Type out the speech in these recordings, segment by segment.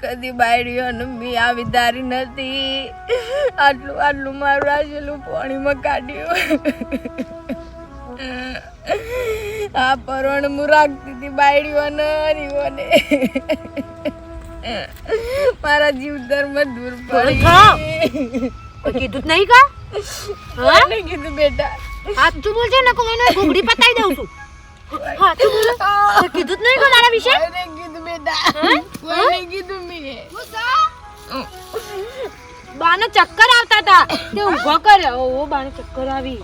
કદી બાયડીઓને મી આવી ધારી નથી. આટલું મારું રાજેલું પાણીમાં કાઢ્યું. આ પરોણ હું રાખતી હતી બાયડીઓને રીઓને. મારા જીવ ધર્મ દૂર પડી. કીધું જ નહીં કા? હા કીધું બેટા. આ તું બોલજે ને કોઈ એને ઘૂઘડી પતાઈ દઉં છું. હા તું બોલ. કીધું જ નહીં કો તારા વિશે? કીધું બેટા. કોઈને કીધું મી. બાને ચક્કર આવતા હતા તે ઊભો કર્યો. ઓ બાને ચક્કર આવી.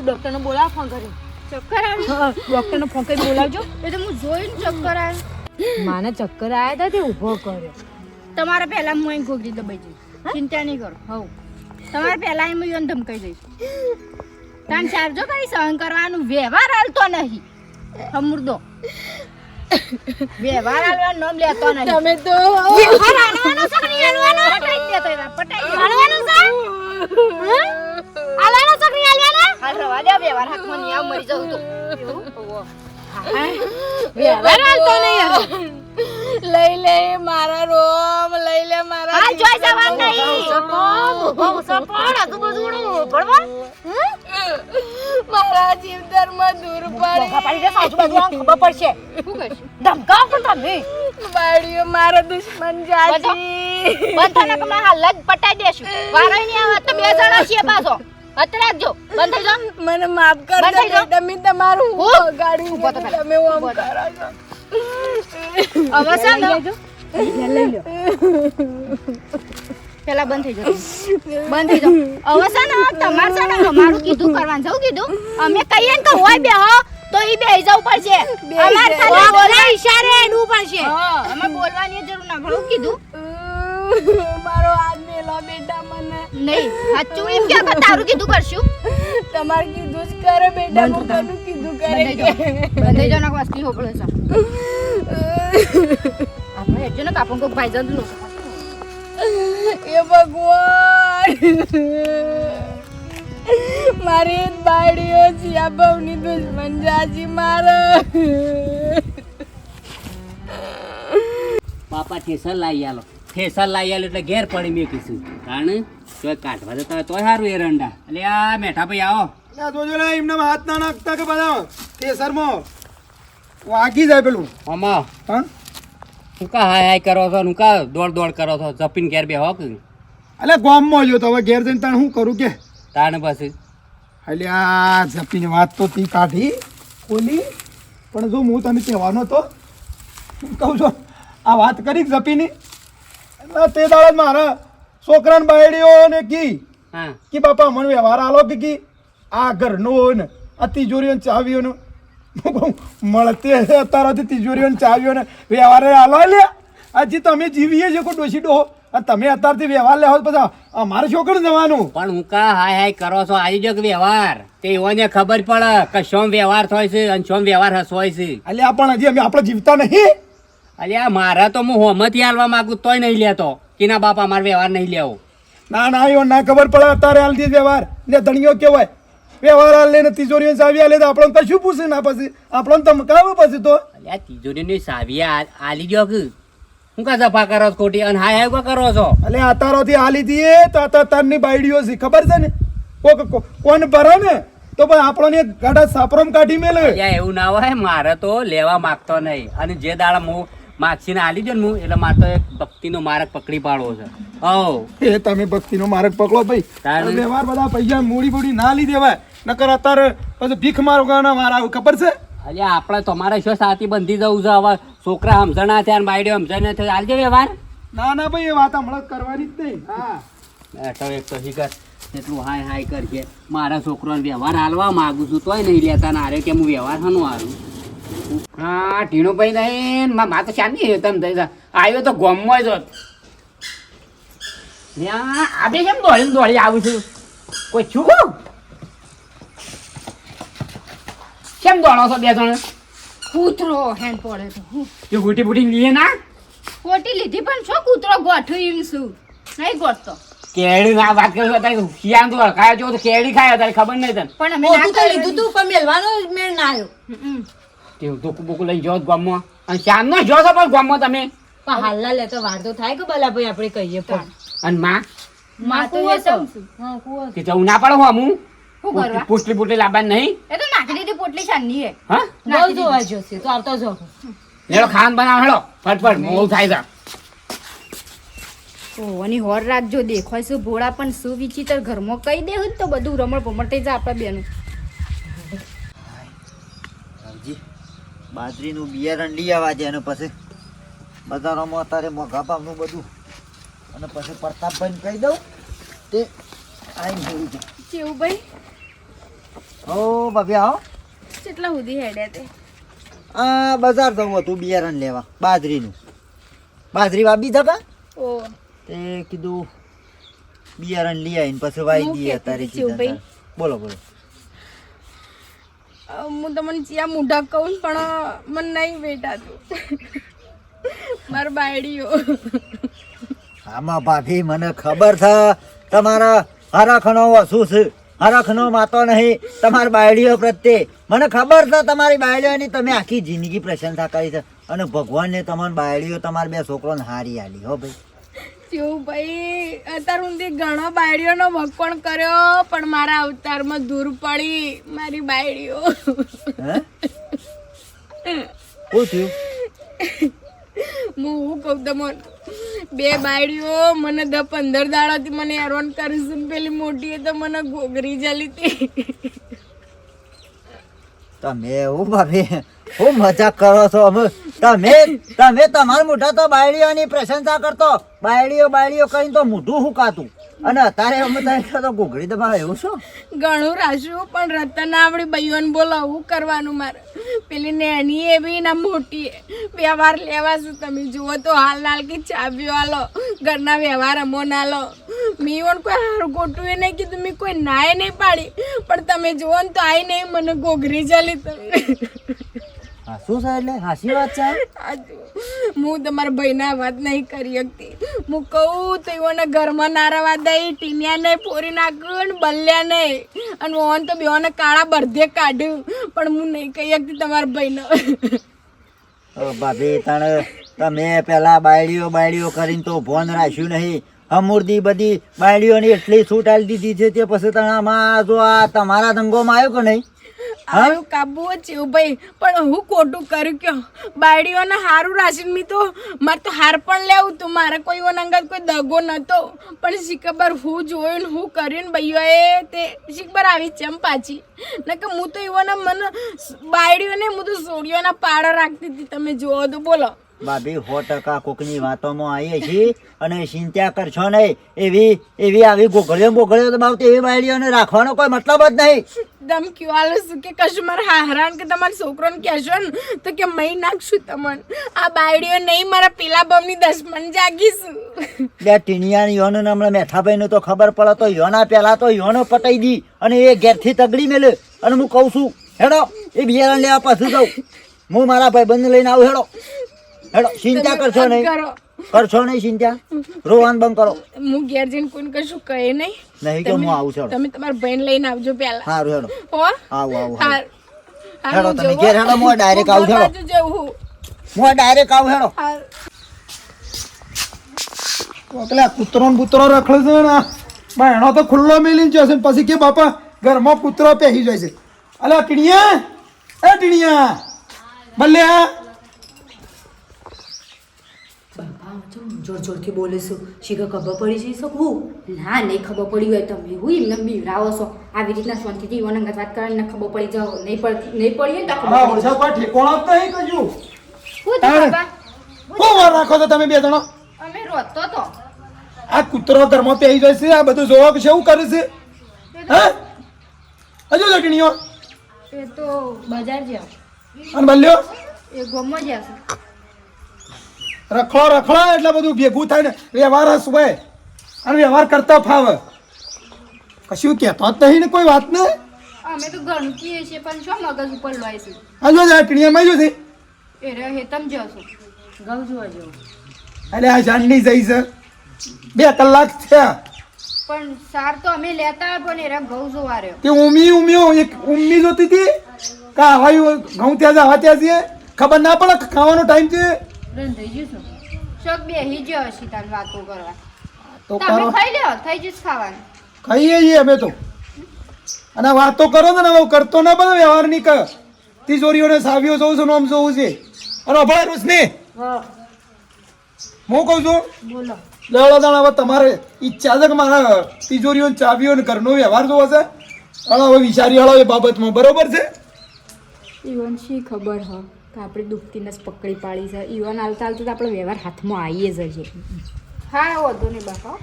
ડોક્ટરને બોલાવ ફોન કરી. ચક્કર આવી? ડોક્ટરને ફોન કરી બોલાવજો. એ તો હું જોઈને ચક્કર આવ્યા. માને ચક્કર આવ્યા હતા તે ઊભો કર્યો. તમારે પહેલા હું અહીં ઘોઘરી દબાઈ જઈશ. ચિંતા નહીં કરો. હવ તમારે પહેલા હું યોન ધમકાઈ જઈશ. તાન ચારજો કરી સહન કરવાનું વ્યવહાર હાલતો નહીં. સમૃદ્ધો વ્યવહાર હાલવાનું નામ લેતો નહીં. તમે તો વ્યવહાર હાલવાનો છે કે નહીં હાલવાનો? પટાઈ દેતો એવા પટાઈ હાલવાનો છે. હાલવાનો છે કે નહીં હાલવાનો? હાલ રવા દે વ્યવહાર હાથમાં નહીં આવ મરી જાઉં તો. વ્યવહાર હાલતો નહીં. લઈ લે મારા રોમ લઈ લે મારા. આ જોઈ જવાનું નહીં. બહુ સપોડ હતું બધું ભણવા. મારા જીવ ધર્મ દૂર પડી. પાડી દે આજુબાજુ આમ ખબર પડશે. શું કરશે? ધમકાવ પણ તમે. બાળીઓ મારા દુશ્મન જાજી. બંધાને કમા હાલ જ પટાઈ દેશું. વારો નહીં આવે તો બે જણા છીએ પાછો. હત રાખજો. બંધ થઈ જાઓ. મને માફ કર બંધ થઈ દે. જાઓ. તમે તમારું ગાડી ઊભો તો ખરા. તમે ઓમ કરો છો. હવે છે ને લઈ લો. પેલા બંધ થઈ જાઓ. બંધ થઈ જાઓ. હવે છે ને તમારે છે ને અમારું કીધું કરવાનું જવું કીધું. અમે કહીએ ને કે હોય બે હો તો ઈ બેહી જવું પડશે. અમાર ખાલી બોલા ઈશારે એડવું પડશે. હા અમે બોલવાની જરૂર ના ભણું કીધું. મારો હાથ મેલો બેટા મને. નહીં સાચું એમ કે તારું કીધું કરશું. તમારે કીધું જ કરે બેટા. હું કનું કીધું કરે. બંધ થઈ જાઓ ને વસ્તી હોપળે છે. આપણે હેજો ને કાપણ કોક ભાઈ જંતુ એ ભગવાન મારી બાળીઓ છે આ બહુની દુશ્મન જાજી મારે. પાપા ઠેસર લાવી આલો. ઠેસર લાવી આલો એટલે ઘેર પડી મેં કીધું કારણ તોય કાઢવા જતા તોય સારું એરંડા. એટલે આ મેઠા ભાઈ આવો. જોજો ને એમને હાથ ના નાખતા કે બધા કેસરમાં વાગી જાય પેલું. આમાં હા હું કા હાય હાય કરો છો હું કા દોડ દોડ કરો છો જપીને ઘેર બે હોક એટલે ગામમાં જો તો હવે ઘેર જઈને તાણ શું કરું કે તાણે પછી એટલે આ જપીની વાત તો તી કાઢી ખોલી પણ જો હું તને કહેવાનો તો કહું છું આ વાત કરી જપીની એટલે તે દાડે મારા છોકરાને બાયડીઓ ને કી હા કે બાપા મને વ્યવહાર આલો કે આ ઘરનો ને આ તિજોરીઓ ચાવીઓ ને મળતે અત્યારથી તિજોરીઓ ચાવીઓ ને વ્યવહારે આલો લે હજી તમે જીવીએ છો કોઈ ડોસી ડોહો અને તમે અત્યારથી વ્યવહાર લેવો પછી અમારે છોકરું જવાનું. પણ હું કા હાય હાય કરો છો આવી જો કે વ્યવહાર તે એઓને ખબર પડે કે શોમ વ્યવહાર થાય છે અને શોમ વ્યવહાર હસવાય છે. અલ્યા પણ હજી અમે આપણે જીવતા નહીં. અલ્યા મારા તો હું હોમતી હાલવા માંગુ તોય નહીં લેતો કે ના બાપા મારે વ્યવહાર નહીં લેવો. ના ના એવો ના ખબર પડે અત્યારે હાલથી વ્યવહાર ને ધણીઓ કેવાય વ્યવહાર હાલ લઈને તિજોરીઓ ચાવી હાલે તો આપણને કશું પૂછે ના પછી આપણને ધમકાવે પછી તો. અલ્યા તિજોરીની સાવી આલી ગયો કે હું કા જફા કરો છો ખોટી અને હાય હાય કા કરો છો. એટલે અત્યારોથી હાલી દઈએ તો અત્યારની બાયડીઓ છે ખબર છે ને કોણ ભરે ને તો ભાઈ આપણને ગાડા સાપરોમ કાઢી મેલે. અલ્યા એવું ના હોય મારે તો લેવા માંગતો નહીં અને જે દાડા હું માગસીને આલી દો ને હું એટલે મારે તો એક ભક્તિનો માર્ગ પકડી પાડવો છે. એ તમે ભક્તિનો માર્ગ પકડો ભાઈ. તારે વ્યવહાર બધા પૈસા મૂડી બૂડી ના લી દેવાય નકર અત્યારે પછી ભીખ મારો મારા આવું ખબર છે. અલ્યા આપણે તમારે શું સાથી બંધી જવું છે હવે છોકરા સમજણા થયા ને બાયડીઓ સમજણ થયા આલજે વ્યવહાર. ના ના ભાઈ એ વાત હમણાં કરવાની જ નહીં. હા તો એક તો શીખર એટલું હાય હાય કરજે મારા છોકરોને વ્યવહાર હાલવા માંગુ છું તોય નહીં લેતા ને આરે કે હું વ્યવહાર શાનું હાલું. હા ટીણુભાઈ નહીં મા તો શાંતિ તમે થઈ આવ્યો તો ગોમમાં જ આપણે કેમ દોડી આવું છું કોઈ છું કેમ દોડો છો બે જણ કૂતરો હેન્ડ પડે તો જો ગોટી બુટી લીએ ના ખોટી લીધી પણ છો કૂતરો ગોઠવી શું નહીં ગોઠતો. કેળી ના વાત કરો અત્યારે શિયાળ તો ખાયો છો તો કેળી ખાયો તારે ખબર નહીં તને પણ અમે ના લીધું તું પણ મેલવાનો મેળ ના આવ્યો. તે ધોકું બોકું લઈ જાઓ ગામમાં અને શામનો જો છો પણ ગામમાં તમે પણ હાલના લે તો વાર તો થાય કે ભલા ભાઈ આપણે કહીએ પણ અને માં માં તો કૂવો એ તો. સમજુ. હા કૂવો કે જવું ના પડે હું શું કરવા? પુષ્ટી પુષ્ટી લાવવાની નહીં એ તો નાખી દીધી પોટલી શાનની હે. હા બહુ જોવા જશે તો આવતો જો લેડો ખાવાનું બનાવ હેડો ફટફટ મોલ થાય છે ઓની હોર રાખજો દેખાય શું ભોળા પણ શું વિચિત્ર ઘરમાં કહી દેવું તો બધું રમણ ભમણ થઈ જાય આપણા બેનું. રાવજી, બાજરીનું બિયારણ લઈ આવવા છે અને પછી બજારોમાં અત્યારે મોઘા ભાવનું બધું અને પછી પ્રતાપભાઈને કહી દઉં તે આવીને જોઈ જાય. કેવું ભાઈ હો ભાભી આવો. કેટલા સુધી હેડ્યા તે? આ બજાર જવું હતું બિયારણ લેવા બાજરીનું. બાજરી વાવી હતા ઓ તે કીધું બિયારણ લઈ આવીને પછી વાવી હું દઈએ કહેતી અત્યારે હતી ચેવુભાઈ. સીધા. બોલો બોલો. હું તમને જ્યાં મોઢા કહું પણ મને નહીં બેટાતું મારા બાયડીઓ આમાં ભાભી મને ખબર છે તમારા હરખનો વસુ છે. હરખનો માતો નહીં તમારી બાયડીઓ પ્રત્યે મને ખબર છે. તમારી બાયડીઓની તમે આખી જિંદગી પ્રશંસા કરી છે અને ભગવાનને તમારી બાયડીઓ તમારા બે છોકરોને હારી આલી હો ભાઈ. જેવું ભાઈ અત્યાર સુધી ઘણો બાયડીઓનો વખોણ કર્યો પણ મારા અવતારમાં દૂર પડી મારી બાયડીઓ. હે શું થયું? હું શું કહું તમને બે બાયડીઓ મને 10-15 દાડાથી મને હેરાન કરે છે ને પેલી મોટીએ તો મને ઘોઘરી જલી હતી. તમે એવું ભાભી હું મજાક કરો છો? તમે તમારા મોઢા તો બાયડીઓની પ્રશંસા કરતો બાયડીઓ કરીને તો મોઢું હુકાતું અને અત્યારે અમે તો ઘોઘડી દબાવે એવું શું? ઘણું રાખ્યું પણ રતન આવડી બૈયોને બોલાવું કરવાનું મારે. પેલી નેની એવી ના મોટી વ્યવહાર લેવા છું તમે જુઓ તો હાલ કે ચાવ્યો હાલો ઘરના વ્યવહાર અમો ના લો. મેં પણ કોઈ હારું ખોટું એ નહીં કીધું મેં કોઈ નાય નહીં પાડી પણ તમે જુઓ ને તો આઈ નહીં મને ઘોઘરી ચાલી તમે. હા શું છે એટલે હાસી વાત છે? હું તમારા ભાઈના વાત નહીં કરી શકતી. હું કહું તો એઓને ઘરમાં ના રવા દઈ ટીનિયા નહીં પોરી નાખ્યું ને બલ્યા નહીં અને ઓન તો બેઓને કાળા બરધે કાઢ્યું પણ હું નહીં કહી શકતી તમારા ભાઈને. ભાભી તમે પેલા બાયડીઓ કરીને તો ભોન રાખ્યું નહીં. અમૂર્દી બધી બાયડીઓની એટલી છૂટ આલી દીધી છે તે પછી તણામાં જો આ તમારા દંગોમાં આવ્યો કે નહીં? આવું કાબુ જ છે ભાઈ પણ હું ખોટું કર્યું કે બાયડીઓને હારું રાશન મી તો મારે તો હાર પણ લેવું તું મારે કોઈ અંગત કોઈ દગો નતો પણ શીખબર હું જોયું ને હું કર્યું ને ભાઈઓએ તે શીખબર આવી ચમ પાછી ને કે હું તો એવાના મને બાયડીઓને હું તો સોડીઓના પાડા રાખતી હતી તમે જુઓ તો બોલો. ભાભી 100% કોકની વાતોમાં આવીએ છીએ અને ચિંતા કરશો નહીં. એવી આવી ગોગળીઓ તો બાબત એવી બાયડીઓને રાખવાનો કોઈ મતલબ જ નહીં. દમ ક્યુ આલો શું કે કશું મારા હારાન કે તમારા છોકરોને કહેશો ને તો કે મહી નાખશું તમને. આ બાયડીઓ નહીં મારા પેલા બમની દશમન જાગીશું. બે ટીનિયા યોનો ને હમણાં મેઠાભાઈ તો ખબર પડે તો યોના પહેલા તો યોનો પટાઈ દી અને એ ઘેરથી તગડી મેલે અને હું કહું છું હેડો એ બિયારણ લેવા પાછું જાઉં. હું મારા ભાઈ બંધ લઈને આવું. હેડો ચિંતા કરશો નહીં ચિંતા. રોવાનું બંધ કરો. હું ઘેર જઈને કોઈને કશું કહે નહીં કે હું આવું છું. તમે તમારા ભાઈને લઈને આવજો પહેલા. સારું હેડો. હો આવું હાર હેડો તમે ઘેર હેડો. હું ડાયરેક્ટ આવું હેડો. જવું હું ડાયરેક્ટ આવું હેડો. હાર પેલા કૂતરો ને બૂતરો રખડે છે ને બાયણો તો ખુલ્લો મેલીને જશે પછી કે બાપા ઘરમાં કૂતરો પહેરી જાય છે. અલા ટીણિયા બલ્યા જોર જોરથી બોલે છું શીખર ખબર પડી જઈ શકું. ના નહીં ખબર પડી હોય તમે હું એમને બીવડાવો છો આવી રીતના શાંતિથી ઈવન અંગત વાત કરીને ખબર પડી જાવ નહીં પડી હોય તો ખબર હા પડી વરસાદ કોઈ ઠેકોણો જ નહીં કજુ. શું થયું બાપા? શું વાર રાખો છો તમે બે જણો? અમે રોતો તો આ કૂતરો ઘરમાં પહેરી જાય છે આ બધું જોવા છે એવું કરે છે હે હજુ ટીણીઓ એ તો બજાર જાવ અને બલ્યો એ ગોમો જશે. રખડો એટલે બધું ભેગું થાય ને વ્યવહાર હસવાય અને વ્યવહાર કરતા ફાવે કશું કહેતો જ નહીં ને કોઈ વાત ને. અમે તો ઘણું કીએ છીએ પણ શું મગજ ઉપર લોય છે. હજુ આ ટીણીયામાં જો છે એ રે હેતમ જશો ઘઉં જોવા જેવું. અરે આ જાનની જઈ છે 2 કલાક થયા પણ સાર તો અમે લેતા પણ એરા ઘઉં જોવા રહ્યો. તે ઉમ્મી એક ઉમ્મી જોતી હતી કા હવાયું ઘઉં ત્યાં જવા ત્યાં છે ખબર ના પડે કે ખાવાનો ટાઈમ છે રંધાઈ જઈશું શોક બેહી ગયો હશે તાર વાતો કરવા તો તમે કરો ખાઈ લ્યો થઈ જઈશ ખાવાનું ખાઈએ છીએ અમે તો અને વાતો કરો ને હવે કરતો ના બધો વ્યવહાર નહીં કર તિજોરીઓને સાવીઓ જોઉં છું ને આમ જોવું છે અને અભળા રોશની હું કહું છું બોલો લેવડો દાણ હવે તમારે ઈચ્છા છે કે મારા તિજોરીઓ ચાવીઓ ને ઘરનો વ્યવહાર જોવો છે અને હવે વિચારી હળો એ બાબતમાં બરોબર છે ઈવન શી ખબર હ કે આપણે દુખતીને જ પકડી પાડી છે ઈવન હાલતા હાલતા તો આપણો વ્યવહાર હાથમાં આવીએ જ છે હા વધુ નહીં બાપા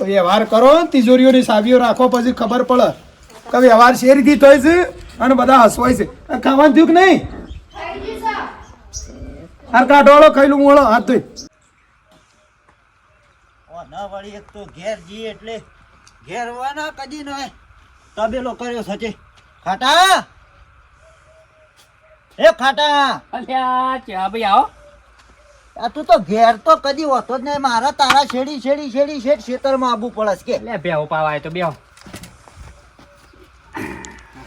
વ્યવહાર કરો તિજોરીઓની સાવીઓ રાખો પછી ખબર પડે કે વ્યવહાર શેર રીતે થાય છે અને બધા હસવાય છે આ ખાવાનું થયું કે નહીં હાર કાઢવાળો ખાઈલું મોળો હાથ ધોઈ ના વળી એક તો ઘેર જી એટલે ઘેર હોવાના કદી ન તબેલો કર્યો સચે ખાટા એ ખાટા અલ્યા ચા ભાઈ આવો આ તું તો ઘેર તો કદી હોતો જ નહીં મારા તારા છેડી છેડી છેડી છેડ ખેતરમાં આવવું પડે છે કે લે બેહો પાવાય તો બેહો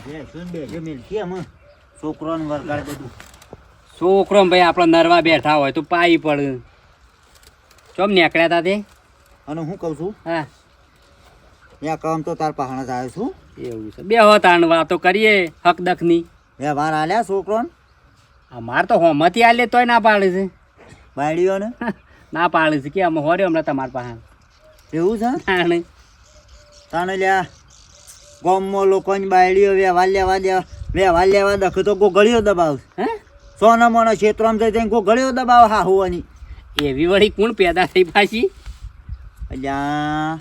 બેસો મિલકી અમે છોકરોને વરગાડ બધું છોકરો ભાઈ આપણો નરવા બેઠા હોય તો પાઈ પડે ચોમ નીકળ્યા તા તે અને હું કહું છું હા ત્યાં કામ તો તાર પહાણ જ આવ્યો છું એવું છે બેહો તાણ વાતો કરીએ હક દખની વ્યવહાર આલ્યા છોકરોને અમાર તો હોમતી આલે તોય ના પાડે છે બાયડીઓને ના પાડે છે કે અમે હોર્યો હમણાં તમારા પાસે એવું છે તાણે તાણે લ્યા ગામમાં લોકોની બાયડીઓ વ્યવહાર લેવા દખે તો ગોગળીઓ દબાવ હે સોના મોના ક્ષેત્રમાં જઈને ગોગળીઓ દબાવ હા હોવાની એવી વળી કોણ પેદા થઈ પાછી અલ્યા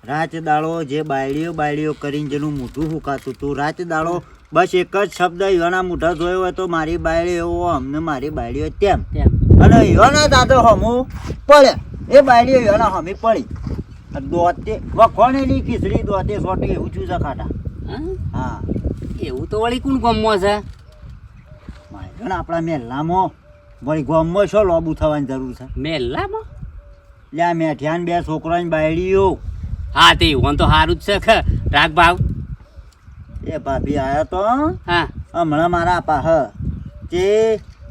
રાત દાડો જે બાયડીઓ કરીને જેનું મોઢું હુકાતું હતું રાત દાડો બસ એક જ શબ્દ યોના મોઢા જોયો હોય તો મારી બાયડી એવો અમને મારી બાયડીઓ તેમ તેમ અને યોના દાદો હમું પડે એ બાયડીઓ યોના હમી પડી દોતે વખોણેલી ખીચડી દોતે સોટી એવું છું છે ખાટા હા? હા એવું તો વળી કોણ ગમવા છે મારે આપણા મહેલામાં વળી ગામમાં શું લોબુ થવાની જરૂર છે મેલામાં લ્યા મેઠિયાન બે છોકરાની બાયડીઓ હા તે હું તો સારું જ છે ખ રાગ ભાવ એ ભાભી આવ્યો તો હા હમણાં મારા પાહ તે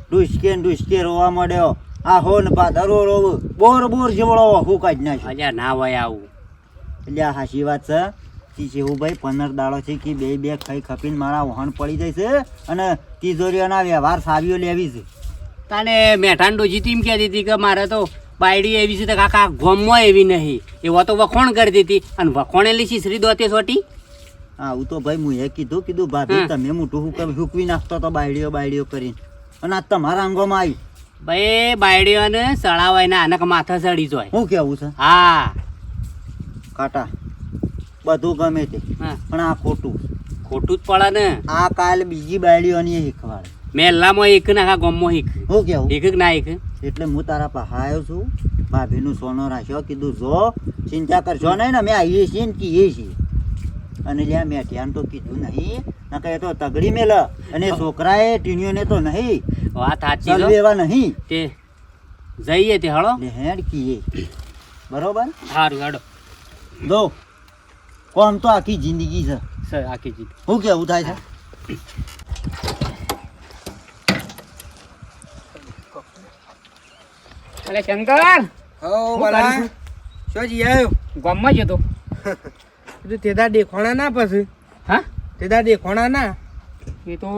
ડુસકે રોવા મળ્યો આ હો ને પાધરો રોવ બોર જેવડો હું કાઢી નાખ્યો અલ્યા ના હોય આવું એટલે આ હાચી વાત છે કી જેવું ભાઈ 15 દાડો છે કે બે ખાઈ ખપીને મારા વહન પડી જાય છે અને તિજોરીઓના વ્યવહાર સાવીઓ લેવી છે તાને મેઠાન ડોજી તીમ કહેતી હતી કે મારે તો બાયડી એવી છે તો કાકા ગોમમાં એવી નહીં એવો તો વખોણ કરતી હતી અને વખોણેલી શીશરી દોતે સોટી આવું તો ભાઈ મુએ કીધું ભાભી તમે મોટું હુકવી નાખતો તો બાયડીઓ કરીને અને આ તમારા અંગોમાં આવી ભાઈ બાયડીઓને સળાવાય ને આનક માથા સડી જોય શું કેવું છે હા કાટા બધું ગમે તે હા પણ આ ખોટું ખોટું જ પડે ને આ કાલ બીજી બાયડીઓની શીખવાડે મેલામાં એક ને આખા ગોમમાં એક શું કેવું એક ના એક એટલે હું તારા પાસે આવ્યો છું ભાભીનું સોનો રાખ્યો કીધું જો ચિંતા કરશો નહીં ને અમે આવીએ છીએ ને કહીએ છીએ અને લ્યા મેઠિયાને તો કીધું નહીં નકર એ તો તગડી મેલ અને છોકરાએ ટીણીઓને તો નહીં વાત સાચી ચાલુ છે. એવા નહીં તે જઈએ તે હળો ને હેડ કીએ બરોબર સારું હેડો જો કોમ તો આખી જિંદગી છે સર આખી જીત શું કેવું થાય છે અલે શંકર હો બલા શું જી આવ્યો ગામમાં જતો તું તેદા દેખોણા ના પછી હા તેદા દેખોણા ના એ તો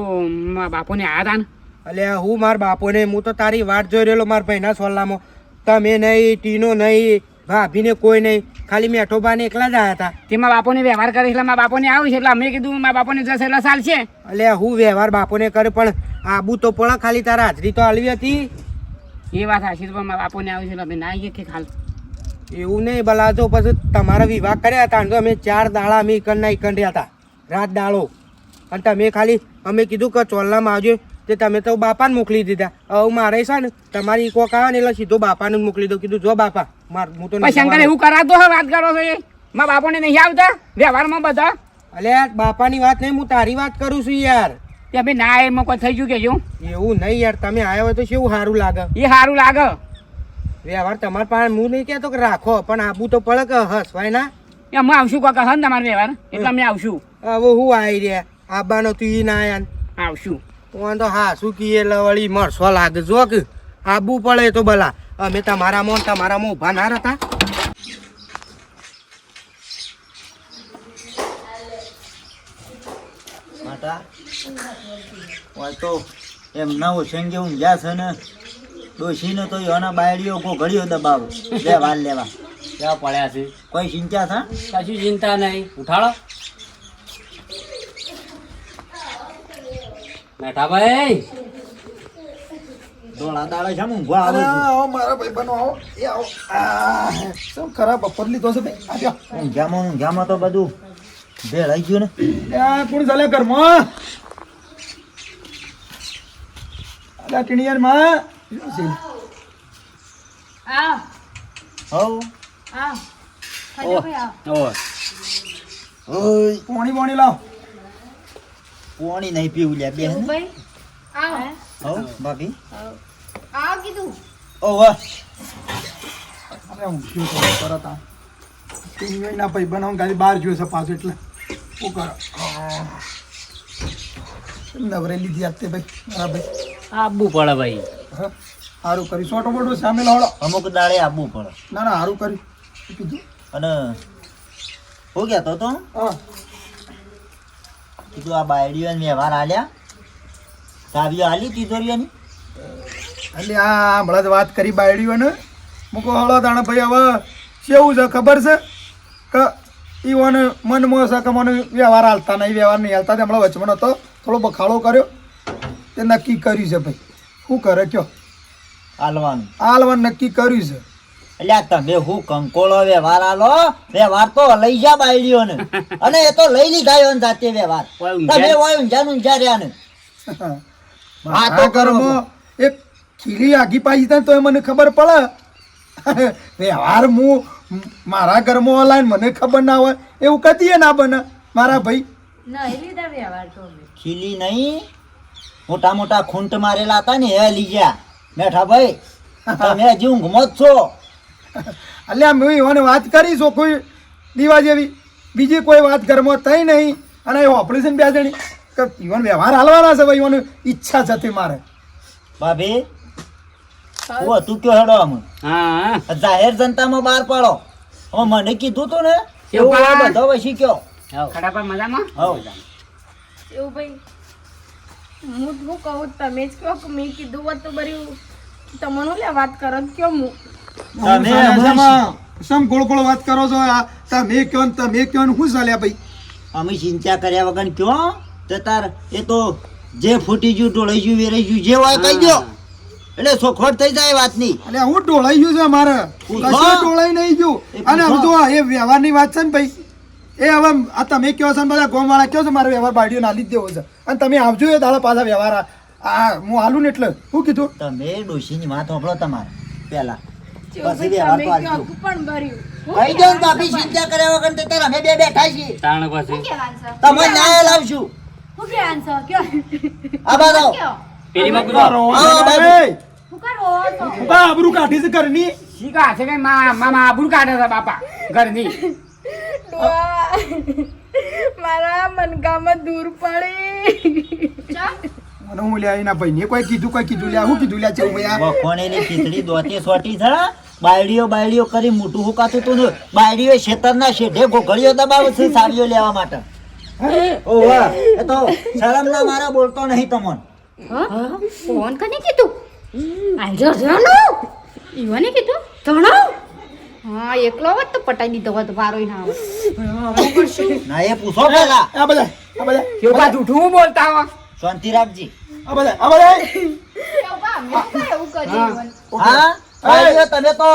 મારા બાપોને આયા તા ને અલ્યા હું માર બાપોને હું તો તારી વાટ જોઈ રહેલો મારા ભાઈના સોલ્લામાં તમે નહીં ટીનો નહીં ભાભીને કોઈ નહીં ખાલી મેઠોબાને એકલા જ આવ્યા હતા તેમાં બાપોને વ્યવહાર કરે એટલે મારા બાપોને આવ્યું છે એટલે અમે કીધું મારા બાપોને જશે એટલે ચાલશે અલ્યા હું વ્યવહાર બાપોને કરે પણ આબુ તો પડે ખાલી તારા હાજરી તો આલવી હતી એ વાત સાચી પણ મારા બાપોને આવ્યું છે એટલે અમે ના આવીએ કે ખાલ એવું નહીં ભલા તો પછી તમારા વિવાહ કર્યા હતા તો અમે 4 દાડા અમે ઈકંડના ઈકંડ રહ્યા હતા રાત દાડો અને તમે ખાલી અમે કીધું કે ચોલ્લામાં આવજો તે તમે તો બાપાને મોકલી દીધા હવે મારે છે ને તમારી કોક આવે ને એટલે સીધો બાપાને જ મોકલી દઉં કીધું જો બાપા હું તો શંકર એવું કરાતો હોય વાત કરો છો એ મારા બાપોને નહીં આવતા વ્યવહારમાં બધા અલ્યા બાપાની વાત નહીં હું તારી વાત કરું છું યાર તે અમે ના એમાં કોઈ થઈ ગયું કે શું એવું નહીં યાર તમે આવ્યા હોય તો કેવું સારું લાગે એ સારું લાગે વ્યવહાર તમારા પાસે હું નહીં કહેતો કે રાખો પણ આબુ તો પડે કે હસવાય ના એ અમે આવશું કાકા હા ને તમારો વ્યવહાર એટલે અમે આવશું હવે હું આવી રહ્યા આબાનો તું ઈ ના આયા ને. આવશું તો હા શું કીએ એટલે વળી મરસો લાગે જો કે આબુ પડે તો ભલા અમે તમારામાં ઊભા ના રહેતા. માતા હોય તો એમના ઓછંગે ઊંઘ્યા છે ને ડોશીને તો એના બાયડીઓ ઘડીઓ દબાવો બે વાર લેવા ક્યાં પડ્યા છે? કોઈ ચિંતા થા કશું ચિંતા નહીં, ઉઠાડો. મેઠાભાઈ ધોળા દાડા છે ઊંઘવા આવે છે. આવો મારા ભાઈ બનો આવો એ આવો શું ખરાબ બપોર લીધો છે ભાઈ આવ્યો ઊંઘ્યામાં તો બધું ભેળાઈ ગયું ને. કોણ ચાલે ઘરમાં અલા ટીણીયાર માં આવ હવ આવ ખાજો ભાઈ આવ ઓય પોણી લાવ પાણી નહીં પીવું લ્યા બેન. ભાઈ આવ હવ ભાભી આવ કીધું ઓવા અરે ઊંઘ્યો તો તરત આ ટીણીયાના ભાઈ બનાવ ગાડી બહાર જોયો છે પાછો એટલે શું કરો નવરે લીધી આપતે ભાઈ મારા ભાઈ આબુ પડે ભાઈ. હા સારું કર્યું છોટો મોટો સામે લાવડો અમુક દાડે આપવું પડે. ના ના સારું કર્યું કીધું અને હો ગયા તો હા કીધું આ બાયડીઓને વ્યવહાર આલ્યા ચાવીઓ આલી તિજોરીઓની. એટલે આ હમણાં જ વાત કરી બાયડીઓને મૂકો હળો તાણે ભાઈ હવે કેવું છે ખબર છે કે ઈઓને મનમાં છે કે મને વ્યવહાર હાલતા નહીં વ્યવહાર નહીં હાલતા હમણાં વચમાં હતો થોડો બખાડો કર્યો તે નક્કી કર્યું છે ભાઈ શું કરે કયો આલવાનું હાલવાનું નક્કી કર્યું છે એટલે આ તમે હું કંકોળો વ્યવહાર આલો વ્યવહાર તો લઈ જા બાયડીઓને અને એ તો લઈ લીધા એવો જાતે વ્યવહાર ઓય ઊંઝા- તમે હોય ઊંઝા રહ્યા ને હા તો ઘરમાં એક ખીલી આગી પાછી થાય તો એ મને ખબર પડે વ્યવહાર હું મારા ઘરમાં ઓલાઈને મને ખબર ના હોય એવું કદીએ ના બને મારા ભાઈ નહીં લીધા વ્યવહાર તો અમે ખીલી નહીં મોટા મોટા ખૂંટ મારેલા હતા ને એ લીજા મેઠા ભાઈ તમે હજી ઊંઘમાં જ છો. અલ્યા મેં એવાને વાત કરી છો કોઈ દીવા જેવી બીજી કોઈ વાત ઘરમાં થઈ નહીં અને એ ઓપરેશન બે જણી કે ઈવન વ્યવહાર હાલવાના છે ભાઈ ઈવન ઈચ્છા છે મારે ભાભી હું હતું કયો હેડો અમે હા જાહેર જનતામાં બહાર પાડો. હવે મને કીધું તું ને એવું કેવું આ કામ? બધો વસી ગયો. ખડા પર મજામાં? હવ એવું ભાઈ હું શું કહું તમે જ કહો કે મેં કીધું હોત તો બરી તમને લે વાત કરો તો કયો હું તમે સમ ગોળ ગોળ વાત કરો છો આ તમે કયો ને તમે કયો ને શું ચાલ્યા ભાઈ અમે ચિંતા કર્યા વગર કયો તે તાર એ તો જે ફૂટી ગયું ઢોળાઈ ગયું વેરાઈ ગયું જે હોય કહી દો એટલે સોખવટ થઈ જાય વાતની. અલ્યા હું ઢોળાઈ ગયું છે મારે કશું ઢોળાઈ નહીં ગયું અને હવે જો એ વ્યવહારની વાત છે ને ભાઈ એ હવે આ તમે કયો છો ને બધા ગોમ વાળા કયો છો મારો વ્યવહાર બાળીઓ ના લીધ દેવો છે અને તમે આવજો એ દાડા પાછા વ્યવહાર આ હું હાલું ને એટલે શું કીધું તમે ડોશીની વાત સાંભળો તમારે પેલા જેવું પછી ભાઈ વ્યવહાર તમે તો કહો આવજો. પણ ભર્યું કહી દો ને ભાભી ચિંતા કર્યા વગર તે તાર અમે બે બેઠા છીએ તાણ પછી તમે ન્યાય લાવશું. હું કે આન્સર કયો આ બાજુ કયો પેલી માં આવો ભાઈ. હું કરો તો બા આબરૂ કાઢી છે ઘરની શીખા છે કે મામા આબરૂ કાઢે છે બાપા ઘરની. ડોહા, મારા મનગામાં દૂર પડી મને હું લ્યા એના ભાઈ ને કોઈ કીધું લ્યા હું કીધું લ્યા છે ભાઈ આ વખોણેની ખીચડી દોતી સોટી છે બાયડીઓ કરી મોટું હુકાતું તું ને બાયડીઓ ખેતરના શેઢે ઘોઘડીઓ દબાવે છે સાવીઓ લેવા માટે. ઓ વાહ એ તો શરમ ના મારા બોલતો નહીં તમોન. ફોન કને કીધું આજો જણો ઈવને કીધું ધણો હા એકલો હોત તો પટાઈ દીધો હોત વારોય ના આવે ના એ પૂછો પેલા આ બધા કેવું બા જૂઠું બોલતા હો? શાંતિ રાખજી. આ બધા એવું કર્યું હા બાયડીઓ તમે તો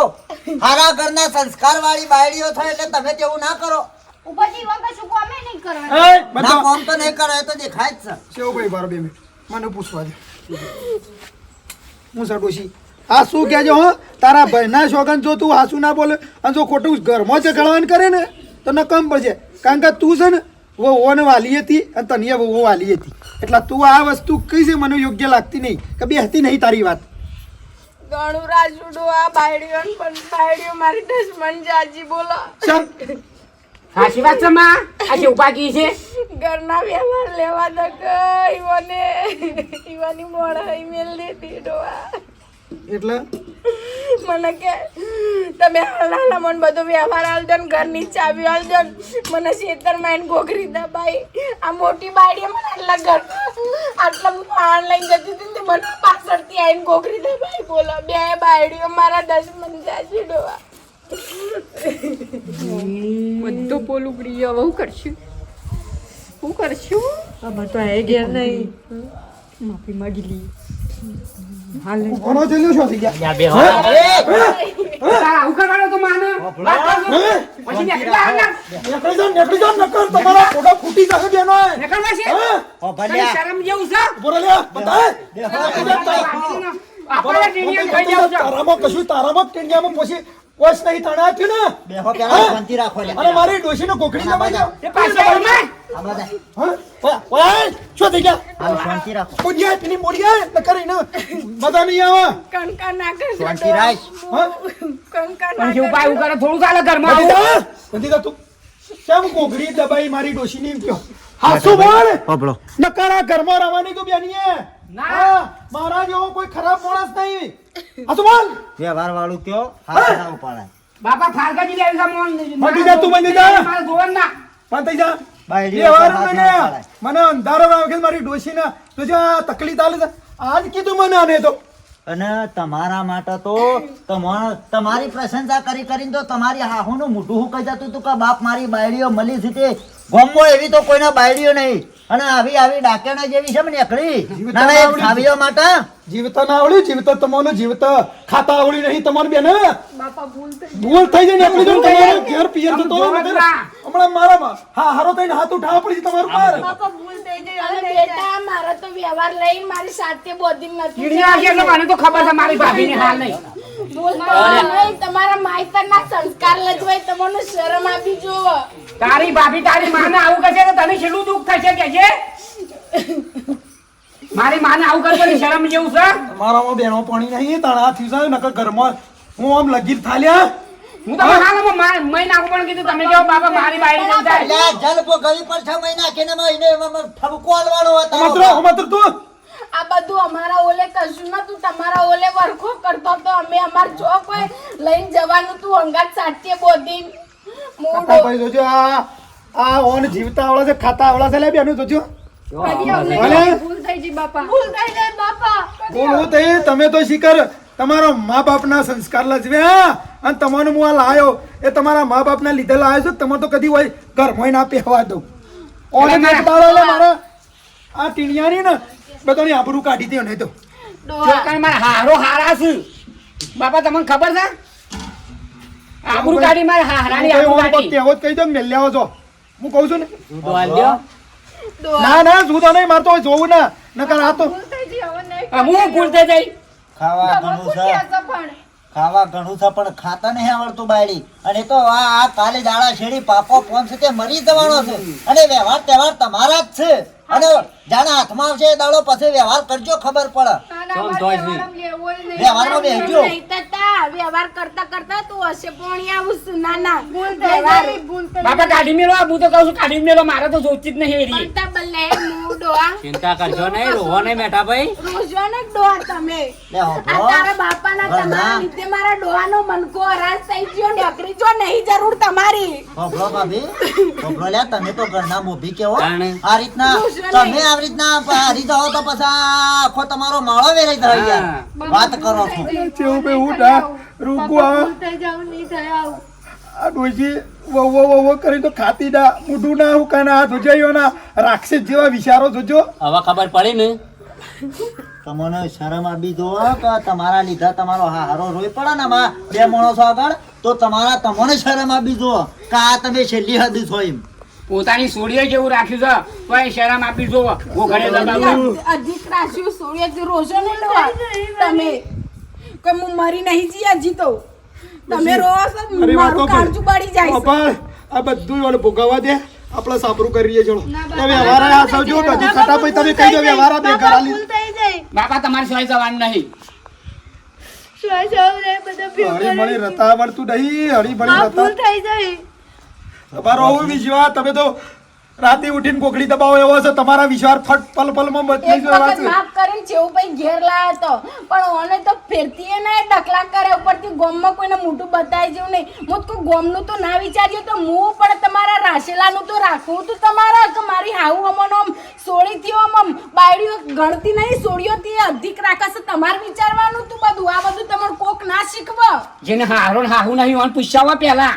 હારા ઘરના સંસ્કાર વાળી બાયડીઓ છો એટલે તમે તેવું ના કરો. ઉપરથી વગર શું કોમે નહીં કરવાનું એ ના બધા કોમ તો નહીં કરો એ તો દેખાય જ છે. શેવ ભાઈ બારો 2 મિનિટ મને પૂછવા દે હું સડોશી આ શું કહેજો હો તારા ભાઈના શોગન જો તું હાસુ ના બોલે અને જો ખોટું ઘરમાં ચકડવાનું કરે ને તો નકમ પડશે કારણ કે તું છે ને વહુઓને વાલી હતી અને તને વહુ વાલી હતી એટલે તું આ વસ્તુ કઈ છે મને યોગ્ય લાગતી નહીં કે બે હતી નહીં તારી વાત ઘણું રાજુડો આ બાયડીઓ પણ બાયડીઓ મારી દુશ્મન જાજી બોલો ચાલ સાચી વાત છે માં આ જે ઉભા કી છે ઘરના વ્યવહાર લેવા દે કે ઈવાની મોડા ઈમેલ દેતી ડોવા એટલે મને કે તમે હાલના મને બધો વ્યવહાર આલજો ને ઘરની ચાવી આલજો ને મને ખેતરમાં એને ઘોઘરી દબાઈ આ મોટી બાયડીએ મને આટલા પાણ લઈને જતી હતી ને મને પાછળથી આવીને ઘોઘરી દબાઈ બોલો બે બાયડીઓ મારા દશમન જાજી ડોવા બધું પોલું ઉગડી ગયું. હવે હું કરશું? આમાં તો આ ઘેર નહીં માફી માગી લી કોનો ચાલ્યો છો થઈ ગયા તારા આવું કરવાનો તો માને પછી નીકળી જા નીકળી જાઓ નકર તમારા ફોટો ફૂટી જશે બેનો નીકળવા છે ઓ ભલ્યા શરમ જેવું છે બોલો લે બતાય આપણે ટીણીયા થઈ જાવ છે તારામાં કશું તારામાં ટેંડિયામાં પછી વોશ નહીં તણા થયું ને બેહો પેલા શાંતિ રાખો લે અને મારી ડોશીનો કોકડી દબાઈ જાવ એ પાછા ઓમાં આમાં જા. હા ઓય શું થઈ ગયા હાલ શાંતિ રાખો મોડિયા પેલી મોડિયા ન કરીને મજા નહીં આવે કંકા નાખે છે શાંતિ રાખ હા કંકા પણ જે ઉપાય એવું કરે થોડું ચાલે ઘરમાં બંધી જા બંધી જા તું કેમ કોકડી દબાઈ મારી ડોશીની એમ કયો હાસુ બોલ પબળો નકારા ઘરમાં રહેવાની તું બેનીએ ના મારા જેવો કોઈ ખરાબ માણસ નહીં હાસુ બોલ વ્યવહાર વાળું કયો હાથ ના ઉપાડાય બાપા ફારકાજી લેવી છે મોન બંધી જા તું બંધી જા મારે જોવન ના પણ થઈ જા બાયડીઓ બે વાર હાથ મને ના ઉપાડાય. મને અંધારો આવે મારી ડોશીને તો જો આ તકલીફ આલે છે આજ કીધું મને આને તો અને તમારા માટે તો તમારી પ્રશંસા કરી કરીને તો તમારી હાહુનું મોઢું હું કહી જતું હતું કે બાપ મારી બાયડીઓ મળી છે તે ગોમમાં એવી તો કોઈના બાયડીઓ નહીં અને આવી ડાકેણા જેવી છે ને એકડી ના ના એક છાવીઓ માટે જીવતા ના આવડ્યું જીવતા તમારું જીવતા ખાતા આવડ્યું નહીં તમારું બેન બાપા ભૂલ થઈ ભૂલ થઈ જાય ને એટલી દૂર તમારો ઘેર પિયર જતો હોય ને હમણાં મારા હા હારો થઈને હાથ ઉઠાવવા પડી તમારું પર બાપા ભૂલ થઈ ગઈ અને બેટા મારા તો વ્યવહાર લઈને મારી સાથે બોધી નથી ટીણીયા છે એટલે મને તો ખબર છે મારી ભાભીની હાલ નહીં ભૂલ થઈ ગઈ. તમારા માઈતરના સંસ્કાર લજવાય તમને શરમ આપી જોવો તારી ભાભી તારી માને આવું કરશે તો તને છેલ્લું દુઃખ થશે કે છે મારી માને આવું કરશે ને શરમ જેવું છે મારામાં બેનો પાણી નહીં તાણા થયું છે નકર ઘરમાં હું આમ લગીર થાલ્યા હું તો હાલમાં મહિના પણ કીધું તમે કેવો બાપા મારી બાયડી જેવું થાય એટલે જલપો ગળી પર 6 મહિના કેને મહિને ઠપકો આલવાનો હતો માત્ર તું આ બધું અમારા ઓલે કશું નતું તમારા ઓલે વરખો કરતો તો અમે અમાર જો કોઈ લઈને જવાનું તું અંગાત સાચે બોધી ખાતા ભાઈ જોજો આ ઓન જીવતા આવડા છે ખાતા આવડા છે લે બેનું જોજો ભલે ભૂલ થઈ ગઈ બાપા. બોલું તે તમે તો શિકર તમારા મા બાપના સંસ્કાર લજવ્યા અને તમારું હું આ લાયો એ તમારા મા બાપના લીધે લાયો છું તમે તો કદી હોય ઘરમાં ના પહેવા દઉં ઓને મારા આ ટીણિયાની ને બધાની આબરૂ કાઢી દે નહીં તો ચોકન મારા હારો હારા છે બાપા તમને ખબર છે આબરૂ કાઢી મારે હારાની આબરૂ કાઢી કહેવત કહી દો મેલ લેવો છો હું કહું છું ને દૂધો આલ દ્યો ના જુદો નહીં મારતો હોય જોવું ના નકર આ તો ભૂલ થઈ ગઈ. હવે નહીં. હું ભૂલ થઈ જઈ ખાવા ઘણું છે ખાવા ઘણું છે પણ ખાતા નહીં આવડતું બાયડી અને એ તો આ કાલે દાડા છેડી પાપો પોન છે તે મરી જવાનો છે અને વ્યવહાર તહેવાર તમારા જ છે અને જાણે હાથમાં આવશે એ દાડો પછી વ્યવહાર કરજો ખબર પડે વ્યવહારમાં બેસજો નહીં થતા વ્યવહાર કરતા કરતા તું હશે પોણી આવું છું. ના ના ભૂલ થઈ ગઈ. ભૂલ થઈ બાપા કાઢી મેલો હું તો કહું છું કાઢી મેલો મારે તો જોતી જ નહીં એરી બનતા બલ્લે મૂડો આ ચિંતા કરજો નહીં રોહો નહીં મેઠા ભાઈ રોજો ને ડોહા તમે લે આ હોભળો. તારા બાપાના તમારા લીધે મારા ડોહાનો મનકો હરાશ થઈ ગયો નોકરી જો નહીં જરૂર તમારી હોભળો ભાભી હોભળો લ્યા તમે તો ઘરના મોભી કેવો તાણે. આ રીતના તમે આવી રીતના હારી જાઓ તો પછી આખો તમારો માળો વેરાઈ જાય યાર વાત કરો છો ચેવું બે હું ના રૂકું આ ભૂલ થઈ જાવ નહીં થાય આવું. આ ડોશી વહુ કરી તો ખાતી ના મૂઢું ના હું કાના હાથ ઉજાયો ના રાક્ષસ જેવા વિચારો જોજો હવે ખબર પડી ને તમને શરમ આવી જો કે તમારા લીધા તમારો હારો રોઈ પડે ને આમાં બે માણસો આગળ તો તમને શરમ આવી જો કે આ તમે છેલ્લી હદ છો એમ પોતાની સોડીએ જેવું રાખ્યું છે તો એ શરમ આપી જો હું ઘરે દબાવું અધિક રાશિઓ સૂર્ય જે રોજો ને ડોહા તમે કે હું મરી નહીં જી હજી તો તમે રોવો છો અરે વાત તો મારું કાળજું બળી જાય છે બાપા આ બધું ઓલે ભોગાવા દે આપણે સાપરું કરીએ ચલો તો વ્યવહાર આ સૌજો બધી ખાતા પછી તમે કહી દો વ્યવહાર આ બે ઘર આલી ભૂલ થઈ જાય. બાપા તમારે સોય જવાનું નહીં શું જાવ રે બધા ભેગા હળી મળી રતા આવડતું નહીં હળી મળી હા, ભૂલ રતા થઈ જાય. તમારો આવો વિશ્વાસ, તમે તો રાતે ઉઠીને કોકડી દબાવો એવો છે, તમારા વિશ્વાસ ફટ પલ પલમાં બદલી એક જવા વખત છે. માફ કરીને ચેવુભાઈ ઘેર લાયા તો પણ ઓને તો ફેરતી ને ડકલા કરે ઉપરથી ગોમમાં કોઈને મોઢું બતાવી જેવું નહીં. હું તો ગોમનું તો ના વિચાર્યું તો હું પણ તમારા રાશેલાનું તો રાખવું તું તમારા કે મારી હાઉ અમનો આમ સોળી થયો આમ બાયડીઓ ગણતી નહીં સોળીઓ તે અધિક રાખશે તમારે વિચારવાનું તું બધું આ બધું તમારે કોક ના શીખવો. જેને હારો ને હાહુ નહીં ઓન પૂછાવા પહેલા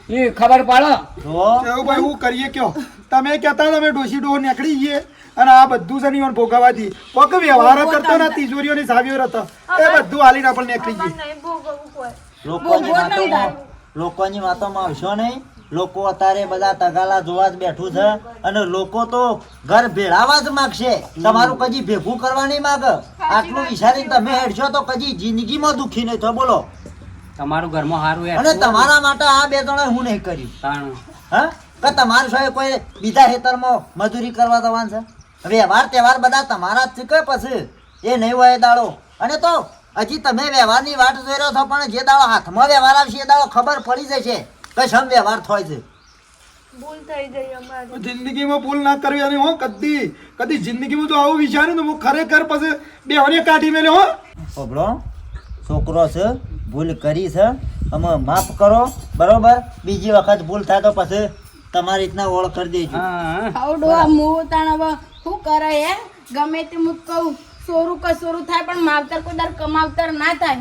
એ ખબર પડે. જો એવું ભાઈ હું કરીએ કયો, તમે કહેતા તમે ડોસી ડોહો નીકળી ગઈએ અને આ બધું છે ને ભોગવવા દી કોક વ્યવહાર કરતો ને તિજોરીઓની ચાવીઓ હતા એ બધું હાલીને આપણે નીકળી ગઈ. લોકોની વાતોમાં આવશો નહીં. લોકો અત્યારે બધા તગાલા જોવા જ બેઠું છે અને લોકો તો ઘર ભેળાવા જ માગશે, તમારું કદી ભેગું કરવા નહીં માગે. આટલું વિચારીને તમે હેડશો તો કદી જિંદગીમાં દુખી નહીં થયો. બોલો, તમારું ઘરમાં હારું અને તમારા માટે આ બે જણા હું નહીં કર્યું. તાણ હા, કે તમારું સાહેબ કોઈ બીજા ખેતરમાં મજૂરી કરવા જવાનું છે? વ્યવહાર તહેવાર બધા તમારા જ છે કે પછી એ નહીં હોય એ દાડો. અને તો હજી તમે વ્યવહારની વાટ જોઈ રહ્યો છો, પણ જે દાડો હાથમાં વ્યવહાર આવશે એ દાડો ખબર પડી જશે કે શમ વ્યવહાર થાય છે. જિંદગીમાં ભૂલ ના કરવી અને હું કદી જિંદગીમાં જો આવું વિચાર્યું ને હું ખરેખર પછી બેહોને કાઢી મેલ્યો હો. ઓબળો છોકરો છે, ભૂલ કરી છે, અમે માફ કરો, બરોબર? બીજી વખત ભૂલ થાય તો પછી તમારી રીતના ઓળખ કરી દેજો. આવડો આ મું તાણ હવે શું કરે હે ગમે તે હું કહું સોરું કસોરું થાય પણ માવતર કોઈ દર કમાવતર ના થાય.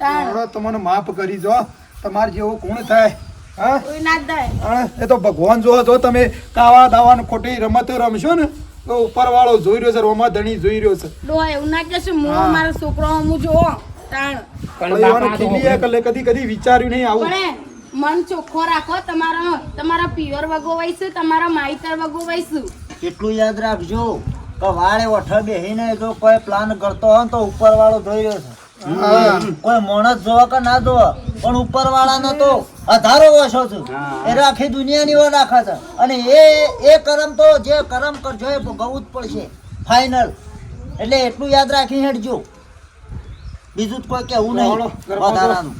તાણ હવે તમને માફ કરી જો, તમારે જેવો કોણ થાય? હા, કોઈ ના થાય. હા, એ તો ભગવાન જો તમે કાવા દાવા ખોટી રમતો રમશો ને તો ઉપરવાળો જોઈ રહ્યો છે, રોમા ધણી જોઈ રહ્યો છે. ડોહા એવું ના કહેશે હું મારો છોકરો હું જોવો તાણ કદી વિચાર્યું નહીં આવું. પણ મન ચોખ્ખો રાખો. તમારા પિયર વગો વૈસુ તમારા માઈતર વગો વૈસુ. એટલું યાદ રાખજો કે વાળે ઓઠે બેહીને જો કોઈ પ્લાન કરતો હોય ને તો ઉપરવાળો જોઈ રહ્યો છે. કોઈ માણસ જોવા કે ના જોવા, પણ ઉપરવાળાનો તો અધારો વસો છું. એ આખી દુનિયાની વાર રાખે છે અને એ કરમ તો જે કરમ કરજો એ ભોગવવું જ પડશે ફાઇનલ. એટલે એટલું યાદ રાખીને હેડજો, બીજું જ કોઈ કેવું નહીં વધારાનું.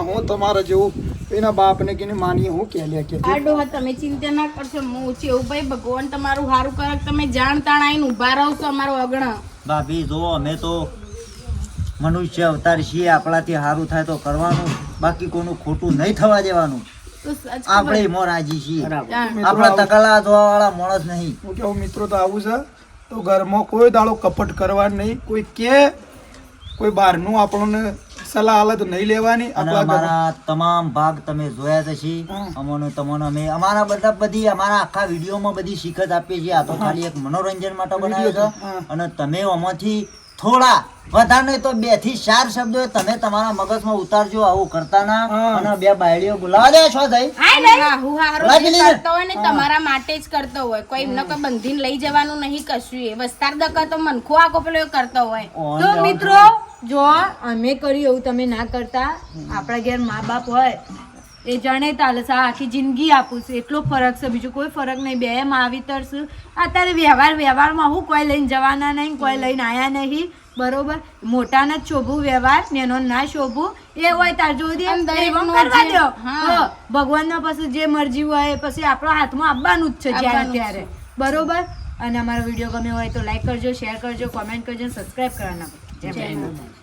હું તમારા જેવું એના બાપને કે માનીએ હું કે આ ડોહા તમે ચિંતા ના કરશો. હું ચેવુભાઈ ભગવાન તમારું સારું કરે. તમે જાણ તાણ આવીને ઊભા રહો છો અમારો અગણા. ભાભી જો અમે તો મનુષ્ય અવતાર છીએ, આપણાથી સારું થાય તો કરવાનું, બાકી કોઈનું ખોટું નહીં થવા દેવાનું. તો સચ આપણે એમાં રાજી છીએ, જાણ. આપણા તકલા જોવા વાળા માણસ નહીં. હું કેવું મિત્રો તો આવું છે તો ઘરમાં કોઈ દાડો કપટ કરવા નહીં, કોઈ બહારનું આપણને સલાહ હાલત નહીં લેવાની. અને અમારા તમામ ભાગ તમે જોયા જ હશે. તમને અમે અમારા બધી અમારા આખા વિડીયોમાં બધી શીખ જ આપીએ છીએ. આ તો ખાલી એક મનોરંજન માટે બનાવ્યો છે અને તમે આમાંથી થોડા વધારે નહીં તો 2 થી 4 શબ્દો તમે તમારા મગજમાં ઉતારજો. આવું કરતા ના. અને 2 બાયડીઓ બોલાવા દે છો થઈ હું હારું જે કરતો હોય ને તમારા માટે જ કરતો હોય. કોઈ એમને કોઈ બંધીને લઈ જવાનું નહીં કશું. એ વસ્તાર દકા તો મનખો આખો પેલો એ કરતો હોય. તો મિત્રો જો અમે કર્યું એવું તમે ના કરતા. આપણા ઘેર મા બાપ હોય એ જાણે તાલે આખી જિંદગી આપું છું, એટલો ફરક છે, બીજું કોઈ ફરક નહીં. બે માવીતર છું. અત્યારે વ્યવહારમાં હું કોઈ લઈને જવાના નહીં, કોઈ લઈને આયા નહીં, બરોબર? મોટાના જ શોભું વ્યવહાર, નેનો ના શોભું. એ હોય તાર જોડી ભગવાનના પછી જે મરજી હોય પછી આપણો હાથમાં આવવાનું જ છે જ્યારે ત્યારે, બરોબર? અને અમારો વિડીયો ગમ્યો હોય તો લાઈક કરજો, શેર કરજો, કોમેન્ટ કરજો, સબસ્ક્રાઈબ કરવાના. જય માતાજી.